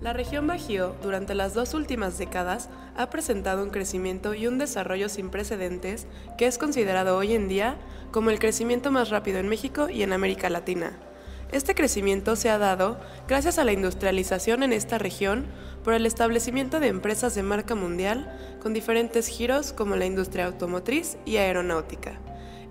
La región Bajío, durante las 2 últimas décadas, ha presentado un crecimiento y un desarrollo sin precedentes que es considerado hoy en día como el crecimiento más rápido en México y en América Latina. Este crecimiento se ha dado gracias a la industrialización en esta región por el establecimiento de empresas de marca mundial con diferentes giros como la industria automotriz y aeronáutica.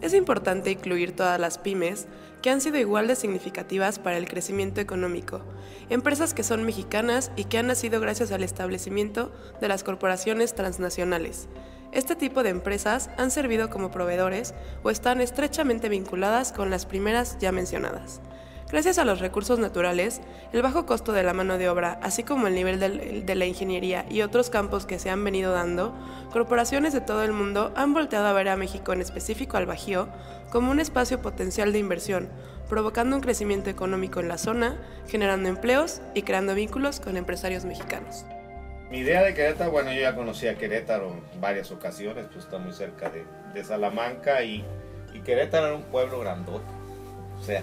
Es importante incluir todas las pymes que han sido igual de significativas para el crecimiento económico, empresas que son mexicanas y que han nacido gracias al establecimiento de las corporaciones transnacionales. Este tipo de empresas han servido como proveedores o están estrechamente vinculadas con las primeras ya mencionadas. Gracias a los recursos naturales, el bajo costo de la mano de obra, así como el nivel de la ingeniería y otros campos que se han venido dando, corporaciones de todo el mundo han volteado a ver a México, en específico al Bajío, como un espacio potencial de inversión, provocando un crecimiento económico en la zona, generando empleos y creando vínculos con empresarios mexicanos. Mi idea de Querétaro, bueno, yo ya conocí a Querétaro en varias ocasiones, pues está muy cerca de Salamanca y Querétaro era un pueblo grandote, o sea,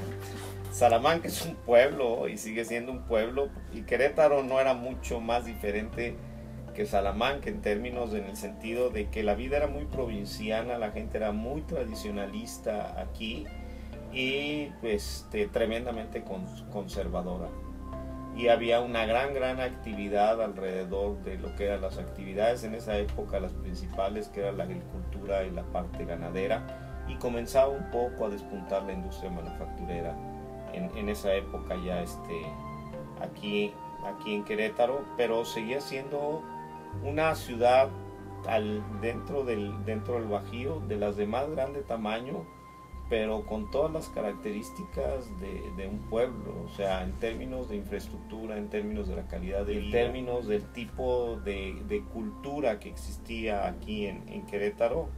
Salamanca es un pueblo y sigue siendo un pueblo, y Querétaro no era mucho más diferente que Salamanca en el sentido de que la vida era muy provinciana, la gente era muy tradicionalista aquí y pues tremendamente conservadora. Y había una gran actividad alrededor de lo que eran las actividades en esa época, las principales, que era la agricultura y la parte ganadera, y comenzaba un poco a despuntar la industria manufacturera en esa época ya aquí en Querétaro, pero seguía siendo una ciudad dentro del Bajío, de las de más grande tamaño, pero con todas las características de un pueblo, o sea, en términos de infraestructura, en términos de la calidad de vida, en términos del tipo de cultura que existía aquí en Querétaro,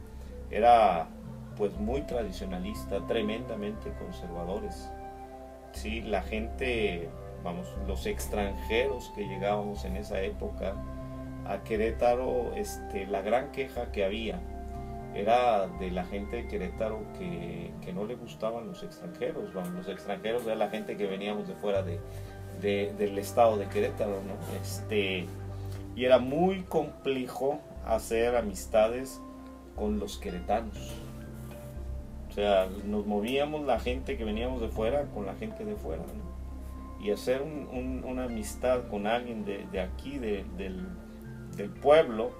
era pues muy tradicionalista, tremendamente conservadores. Sí, la gente, los extranjeros que llegábamos en esa época a Querétaro, la gran queja que había era de la gente de Querétaro que no le gustaban los extranjeros. Los extranjeros era la gente que veníamos de fuera del estado de Querétaro, ¿no? Y era muy complejo hacer amistades con los queretanos. O sea, nos movíamos la gente que veníamos de fuera con la gente de fuera, ¿no? Y hacer una amistad con alguien de aquí, del pueblo,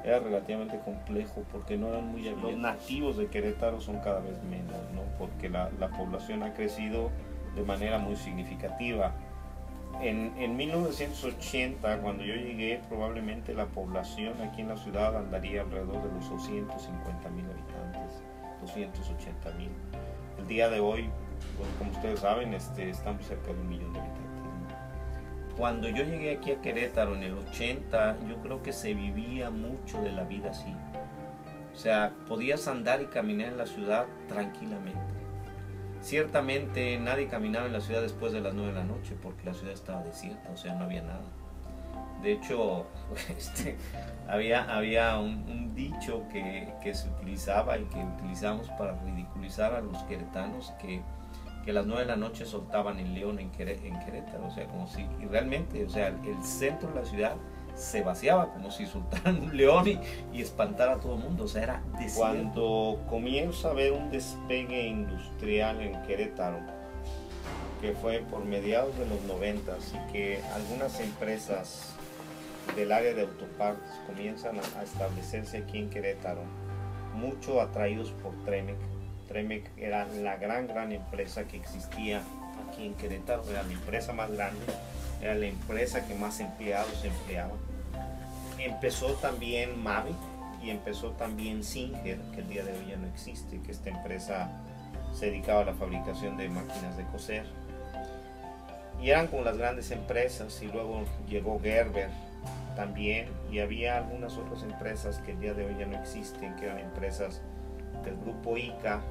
era relativamente complejo porque no eran muy abiertos. Los nativos de Querétaro son cada vez menos, ¿no? Porque la población ha crecido de manera muy significativa. En 1980, cuando yo llegué, probablemente la población aquí en la ciudad andaría alrededor de los 250,000 habitantes, 280,000. El día de hoy, pues, como ustedes saben, estamos cerca de 1,000,000 de habitantes. Cuando yo llegué aquí a Querétaro en el 80, yo creo que se vivía mucho de la vida así. O sea, podías andar y caminar en la ciudad tranquilamente. Ciertamente nadie caminaba en la ciudad después de las 9 de la noche porque la ciudad estaba desierta, o sea, no había nada. De hecho, había un dicho que se utilizaba y que utilizamos para ridiculizar a los queretanos, que a las 9 de la noche soltaban el león en Querétaro, o sea, como si, y realmente, o sea, el centro de la ciudad se vaciaba como si soltaran un león y espantara a todo el mundo, o sea, era desierto. Cuando comienzo a ver un despegue industrial en Querétaro, que fue por mediados de los 90, y que algunas empresas del área de autopartes comienzan a establecerse aquí en Querétaro, mucho atraídos por Tremec. Tremec era la gran empresa que existía aquí en Querétaro, era la empresa más grande, era la empresa que más empleados empleaba. Empezó también Mave y empezó también Singer, que el día de hoy ya no existe, que esta empresa se dedicaba a la fabricación de máquinas de coser. Y eran como las grandes empresas, y luego llegó Gerber también, y había algunas otras empresas que el día de hoy ya no existen, que eran empresas del grupo ICA,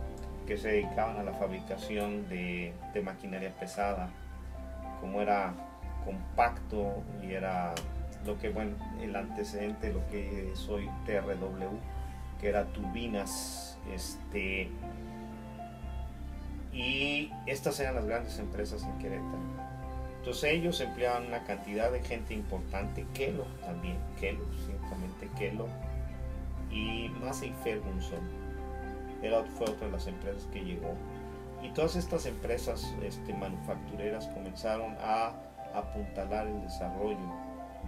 que se dedicaban a la fabricación de maquinaria pesada, como era compacto y era el antecedente de lo que es hoy TRW, que era turbinas, y estas eran las grandes empresas en Querétaro. Entonces ellos empleaban una cantidad de gente importante, Kellogg también, Kellogg, ciertamente Kellogg, y Massey Ferguson fue otra de las empresas que llegó. Y todas estas empresas manufactureras comenzaron a apuntalar el desarrollo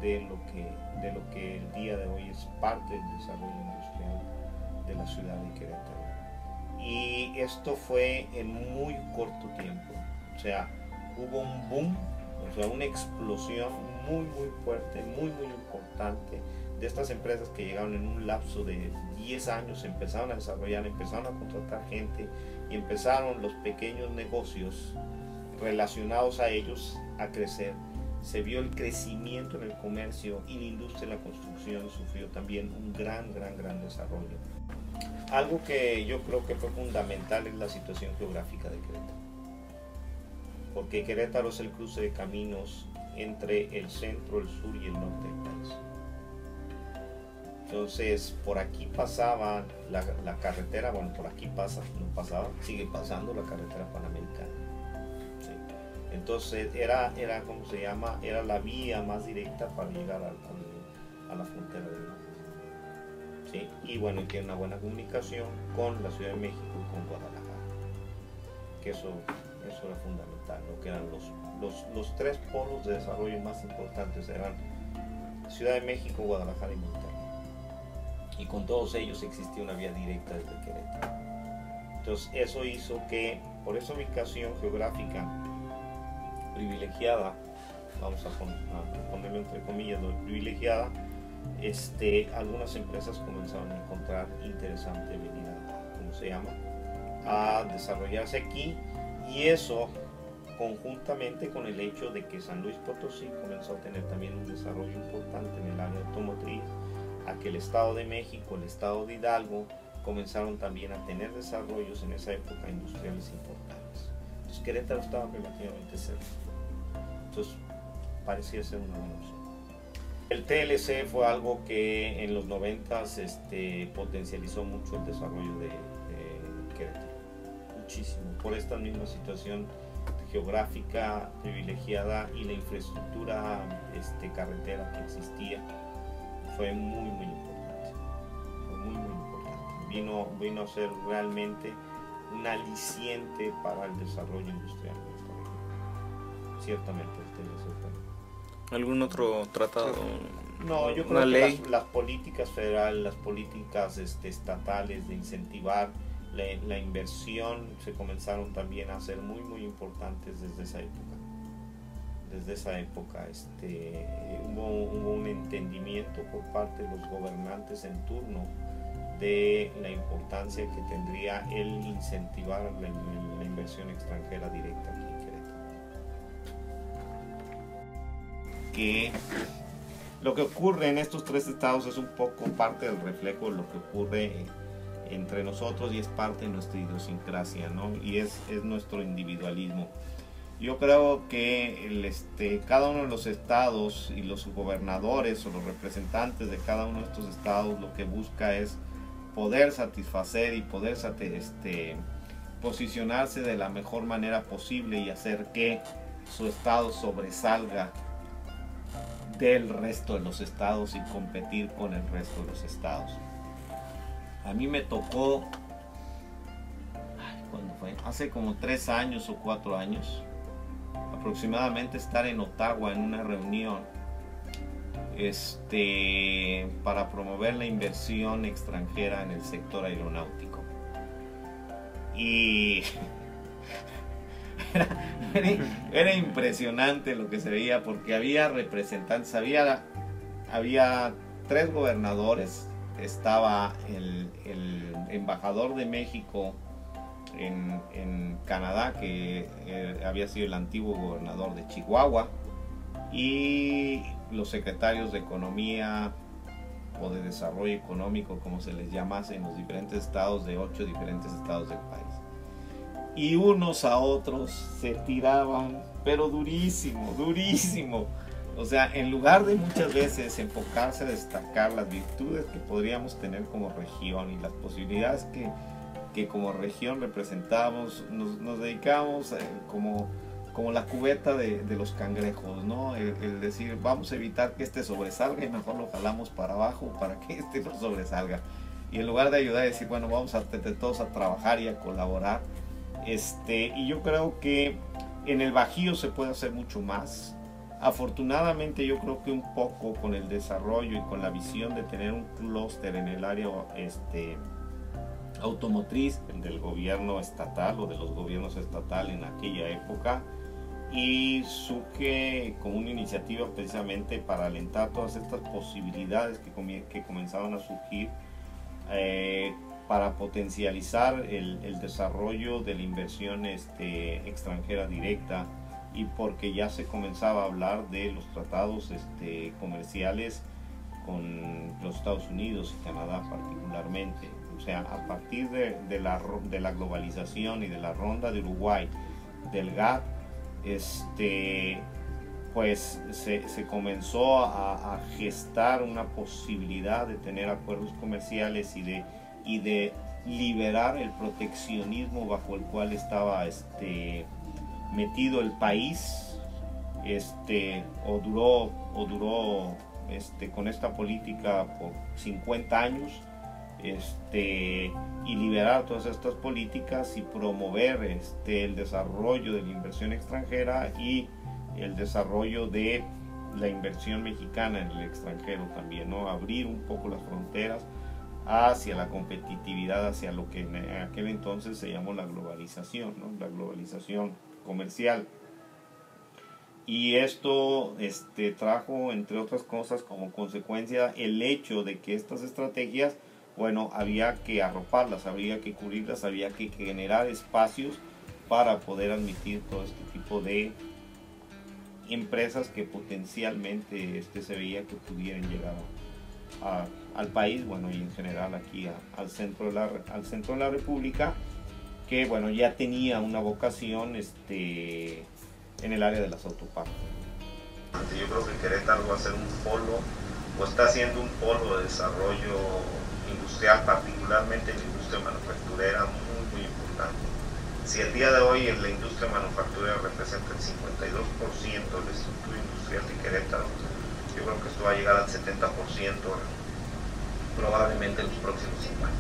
de lo que el día de hoy es parte del desarrollo industrial de la ciudad de Querétaro. Y esto fue en muy corto tiempo, o sea, hubo un boom, o sea, una explosión muy fuerte, muy importante de estas empresas que llegaron en un lapso de 10 años, empezaron a desarrollar, empezaron a contratar gente y empezaron los pequeños negocios relacionados a ellos a crecer. Se vio el crecimiento en el comercio y la industria de la construcción sufrió también un gran desarrollo. Algo que yo creo que fue fundamental es la situación geográfica de Querétaro, porque Querétaro es el cruce de caminos entre el centro, el sur y el norte del país. Entonces, por aquí pasaba la carretera, bueno, por aquí sigue pasando la carretera panamericana. ¿Sí? Entonces, era ¿cómo se llama? Era la vía más directa para llegar a la frontera del norte. ¿Sí? Y bueno, y tiene una buena comunicación con la Ciudad de México y con Guadalajara, que eso era fundamental, ¿no? Que eran los tres polos de desarrollo más importantes, eran Ciudad de México, Guadalajara y Monterrey. Y con todos ellos existía una vía directa desde Querétaro. Entonces eso hizo que, por esa ubicación geográfica privilegiada, vamos a ponerlo entre comillas, ¿no? Privilegiada, algunas empresas comenzaron a encontrar interesante venir a desarrollarse aquí, y eso conjuntamente con el hecho de que San Luis Potosí comenzó a tener también un desarrollo importante en el área automotriz, a que el Estado de México, el Estado de Hidalgo comenzaron también a tener desarrollos en esa época industriales importantes. Entonces Querétaro estaba relativamente cerca, entonces parecía ser una buena opción. El TLC fue algo que en los 90s potencializó mucho el desarrollo de Querétaro, muchísimo, por esta misma situación geográfica privilegiada y la infraestructura carretera que existía. Fue muy importante, vino a ser realmente un aliciente para el desarrollo industrial de esta región. Ciertamente el TLC fue. ¿Algún otro tratado? No, yo creo que las políticas federales, las políticas estatales de incentivar la inversión se comenzaron también a ser muy importantes desde esa época. Desde esa época hubo un entendimiento por parte de los gobernantes en turno de la importancia que tendría el incentivar la inversión extranjera directa aquí en Querétaro. Que lo que ocurre en estos tres estados es un poco parte del reflejo de lo que ocurre entre nosotros y es parte de nuestra idiosincrasia, ¿no? Y es nuestro individualismo. Yo creo que cada uno de los estados y los gobernadores o los representantes de cada uno de estos estados lo que busca es poder satisfacer y poder posicionarse de la mejor manera posible y hacer que su estado sobresalga del resto de los estados y competir con el resto de los estados. A mí me tocó, ¿cuándo fue? Hace como 3 años o 4 años aproximadamente estar en Ottawa en una reunión para promover la inversión extranjera en el sector aeronáutico, y era impresionante lo que se veía, porque había representantes, había 3 gobernadores, estaba el embajador de México en Canadá, que había sido el antiguo gobernador de Chihuahua, y los secretarios de Economía o de Desarrollo Económico, como se les llamase, en los diferentes estados de 8 diferentes estados del país. Y unos a otros se tiraban, pero durísimo. O sea, en lugar de muchas veces enfocarse a destacar las virtudes que podríamos tener como región y las posibilidades que como región representamos, nos dedicamos como como la cubeta de los cangrejos, ¿no? El decir, vamos a evitar que este sobresalga y mejor lo jalamos para abajo para que este no sobresalga. Y en lugar de ayudar a decir, bueno, vamos a todos a trabajar y a colaborar. Y yo creo que en el Bajío se puede hacer mucho más. Afortunadamente yo creo que un poco con el desarrollo y con la visión de tener un clúster en el área automotriz del gobierno estatal o de los gobiernos estatales en aquella época, y surge como una iniciativa precisamente para alentar todas estas posibilidades que comenzaban a surgir para potencializar el desarrollo de la inversión extranjera directa, y porque ya se comenzaba a hablar de los tratados comerciales con los Estados Unidos y Canadá particularmente. O sea, a partir de la globalización y de la ronda de Uruguay, del GATT, pues se comenzó a gestar una posibilidad de tener acuerdos comerciales y de liberar el proteccionismo bajo el cual estaba metido el país, o duró con esta política por 50 años, y liberar todas estas políticas y promover el desarrollo de la inversión extranjera y el desarrollo de la inversión mexicana en el extranjero también, ¿no? Abrir un poco las fronteras hacia la competitividad, hacia lo que en aquel entonces se llamó la globalización, ¿no? La globalización comercial. Y esto trajo, entre otras cosas, como consecuencia el hecho de que estas estrategias, bueno, había que arroparlas, había que cubrirlas, había que generar espacios para poder admitir todo este tipo de empresas que potencialmente se veía que pudieran llegar al país, bueno, y en general aquí al centro de la República, que bueno, ya tenía una vocación en el área de las autopartes. Yo creo que Querétaro va a ser un polo, o está siendo un polo de desarrollo industrial, particularmente en la industria manufacturera, muy importante. Si el día de hoy en la industria manufacturera representa el 52% de la estructura industrial de Querétaro, yo creo que esto va a llegar al 70% probablemente en los próximos 5 años.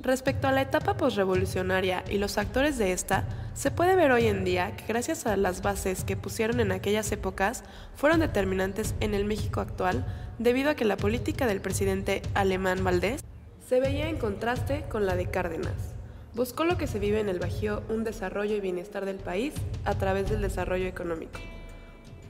Respecto a la etapa posrevolucionaria y los actores de esta, se puede ver hoy en día que gracias a las bases que pusieron en aquellas épocas fueron determinantes en el México actual, debido a que la política del presidente Alemán Valdés se veía en contraste con la de Cárdenas. Buscó lo que se vive en el Bajío, un desarrollo y bienestar del país a través del desarrollo económico.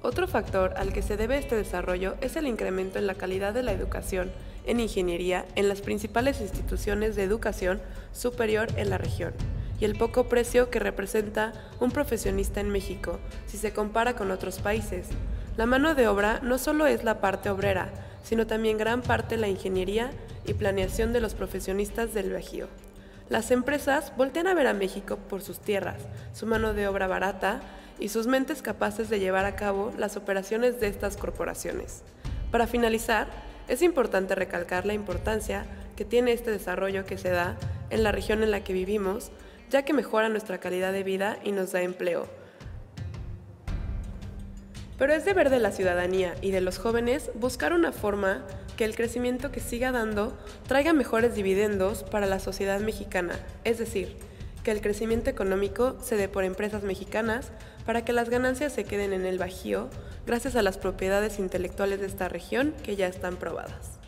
Otro factor al que se debe este desarrollo es el incremento en la calidad de la educación en ingeniería en las principales instituciones de educación superior en la región, y el poco precio que representa un profesionista en México si se compara con otros países. La mano de obra no solo es la parte obrera, sino también gran parte la ingeniería y planeación de los profesionistas del Bajío. Las empresas voltean a ver a México por sus tierras, su mano de obra barata y sus mentes capaces de llevar a cabo las operaciones de estas corporaciones. Para finalizar, es importante recalcar la importancia que tiene este desarrollo que se da en la región en la que vivimos, ya que mejora nuestra calidad de vida y nos da empleo. Pero es deber de la ciudadanía y de los jóvenes buscar una forma que el crecimiento que siga dando traiga mejores dividendos para la sociedad mexicana, es decir, que el crecimiento económico se dé por empresas mexicanas para que las ganancias se queden en el Bajío gracias a las propiedades intelectuales de esta región que ya están probadas.